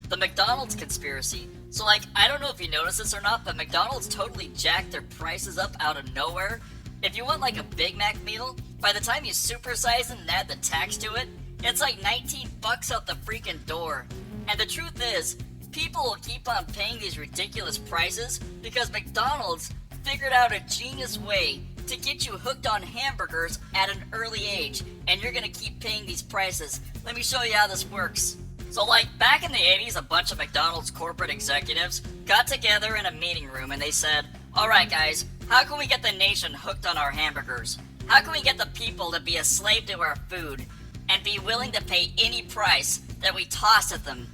the McDonald's conspiracy. So like, I don't know if you noticed this or not, but McDonald's totally jacked their prices up out of nowhere. If you want like a Big Mac meal, by the time you supersize it and add the tax to it, it's like 19 bucks out the freaking door. And the truth is, people will keep on paying these ridiculous prices because McDonald's figured out a genius way to get you hooked on hamburgers at an early age, and you're gonna keep paying these prices. Let me show you how this works. So like, back in the 80s, a bunch of McDonald's corporate executives got together in a meeting room and they said, alright guys, how can we get the nation hooked on our hamburgers? How can we get the people to be a slave to our food and be willing to pay any price that we toss at them?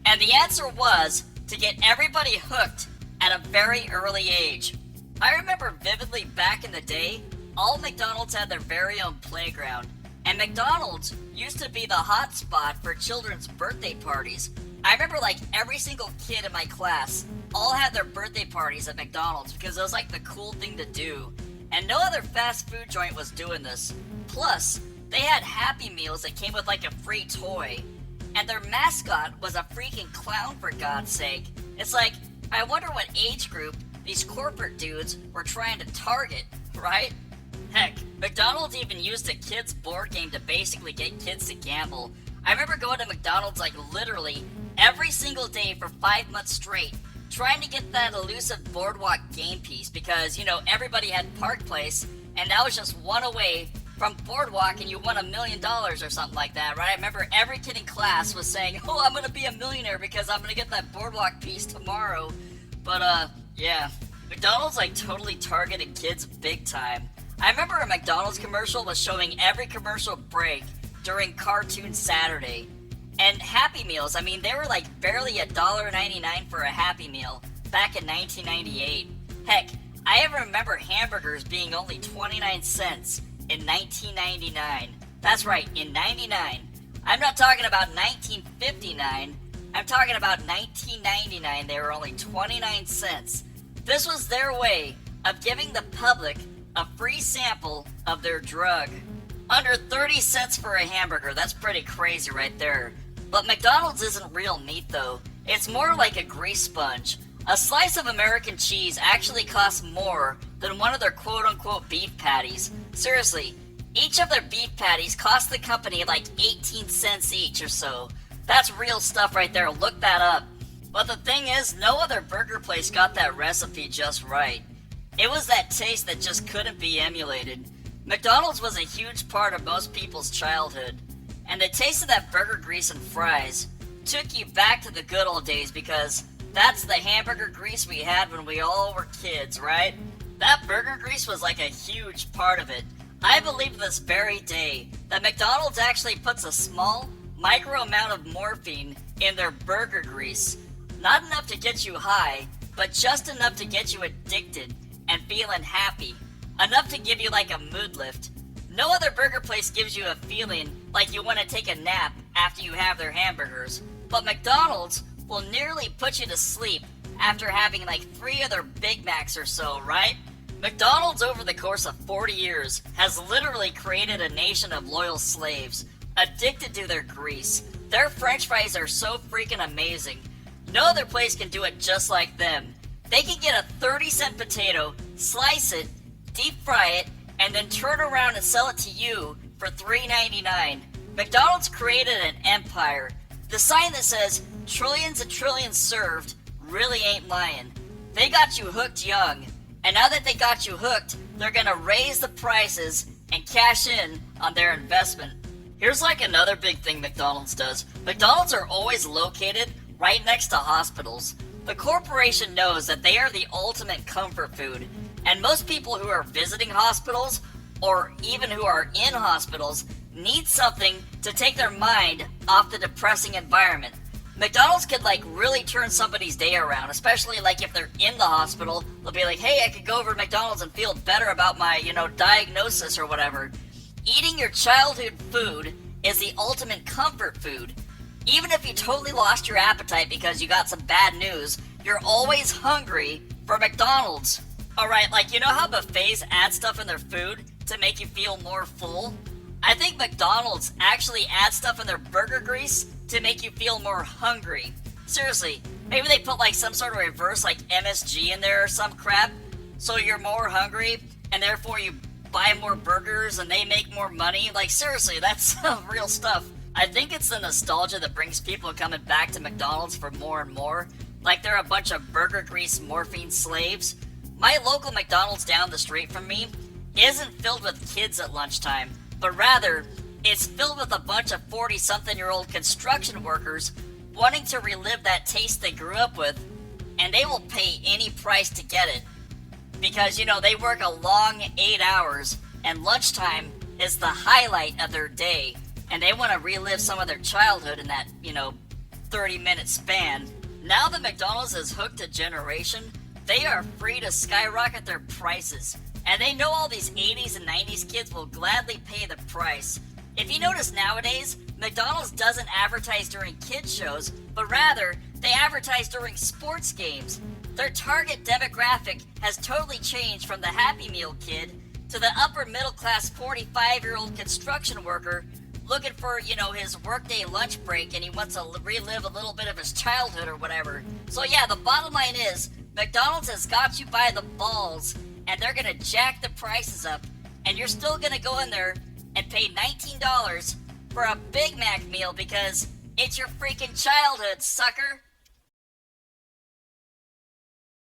And the answer was to get everybody hooked at a very early age. I remember vividly back in the day, all McDonald's had their very own playground. And McDonald's used to be the hot spot for children's birthday parties. I remember like every single kid in my class all had their birthday parties at McDonald's because it was like the cool thing to do. And no other fast food joint was doing this. Plus, they had Happy Meals that came with like a free toy. And their mascot was a freaking clown, for God's sake. It's like, I wonder what age group these corporate dudes were trying to target, right? Heck, McDonald's even used a kids board game to basically get kids to gamble. I remember going to McDonald's like literally every single day for 5 months straight, trying to get that elusive boardwalk game piece because, you know, everybody had Park Place, and that was just one away from boardwalk and you won $1 million or something like that, right? I remember every kid in class was saying, oh, I'm gonna be a millionaire because I'm gonna get that boardwalk piece tomorrow. But, yeah. McDonald's like totally targeted kids big time. I remember a McDonald's commercial was showing every commercial break during Cartoon Saturday. And Happy Meals, I mean, they were like barely $1.99 for a Happy Meal back in 1998. Heck, I even remember hamburgers being only 29 cents in 1999. That's right, in 99. I'm not talking about 1959. I'm talking about 1999. They were only 29 cents. This was their way of giving the public a free sample of their drug. Under 30 cents for a hamburger, that's pretty crazy right there. But McDonald's isn't real meat though. It's more like a grease sponge. A slice of American cheese actually costs more than one of their quote-unquote beef patties. Seriously, each of their beef patties cost the company like 18 cents each or so. That's real stuff right there, look that up. But the thing is, no other burger place got that recipe just right. It was that taste that just couldn't be emulated. McDonald's was a huge part of most people's childhood, and the taste of that burger grease and fries took you back to the good old days because that's the hamburger grease we had when we all were kids, right? That burger grease was like a huge part of it. I believe this very day that McDonald's actually puts a small, micro amount of morphine in their burger grease. Not enough to get you high, but just enough to get you addicted and feeling happy. Enough to give you like a mood lift. No other burger place gives you a feeling like you want to take a nap after you have their hamburgers. But McDonald's will nearly put you to sleep after having like 3 other Big Macs or so, right? McDonald's over the course of 40 years has literally created a nation of loyal slaves, addicted to their grease. Their french fries are so freaking amazing. No other place can do it just like them. They can get a 30-cent potato, slice it, deep fry it, and then turn around and sell it to you for $3.99. McDonald's created an empire. The sign that says, trillions and trillions served, really ain't lying. They got you hooked young, and now that they got you hooked, they're gonna raise the prices and cash in on their investment. Here's like another big thing McDonald's does. McDonald's are always located right next to hospitals. The corporation knows that they are the ultimate comfort food, and most people who are visiting hospitals, or even who are in hospitals, need something to take their mind off the depressing environment. McDonald's could like really turn somebody's day around, especially like if they're in the hospital. They'll be like, hey, I could go over to McDonald's and feel better about my, diagnosis or whatever. Eating your childhood food is the ultimate comfort food. Even if you totally lost your appetite because you got some bad news, you're always hungry for McDonald's. Alright, like you know how buffets add stuff in their food to make you feel more full? I think McDonald's actually adds stuff in their burger grease to make you feel more hungry. Seriously, maybe they put like some sort of reverse like MSG in there or some crap, so you're more hungry and therefore you buy more burgers and they make more money. Like seriously, that's real stuff. I think it's the nostalgia that brings people coming back to McDonald's for more and more. Like they're a bunch of burger grease morphine slaves. My local McDonald's down the street from me isn't filled with kids at lunchtime, but rather it's filled with a bunch of 40-something-year-old construction workers wanting to relive that taste they grew up with, and they will pay any price to get it. Because, you know, they work a long 8 hours, and lunchtime is the highlight of their day, and they want to relive some of their childhood in that, 30-minute span. Now that McDonald's has hooked a generation, they are free to skyrocket their prices, and they know all these 80s and 90s kids will gladly pay the price. If you notice nowadays, McDonald's doesn't advertise during kids shows, but rather, they advertise during sports games. Their target demographic has totally changed from the Happy Meal kid to the upper middle class 45-year-old construction worker looking for, his workday lunch break and he wants to relive a little bit of his childhood or whatever. So yeah, the bottom line is, McDonald's has got you by the balls and they're gonna jack the prices up and you're still gonna go in there and pay $19 for a Big Mac meal because it's your freaking childhood, sucker.